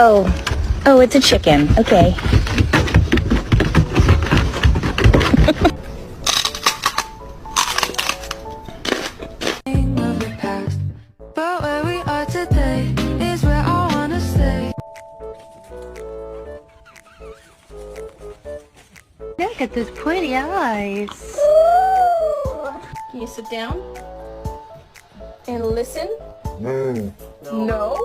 Oh, it's a chicken. Okay. Of the past, but where we are today is where I wanna stay. Look at those pretty eyes. Can you sit down and listen? No?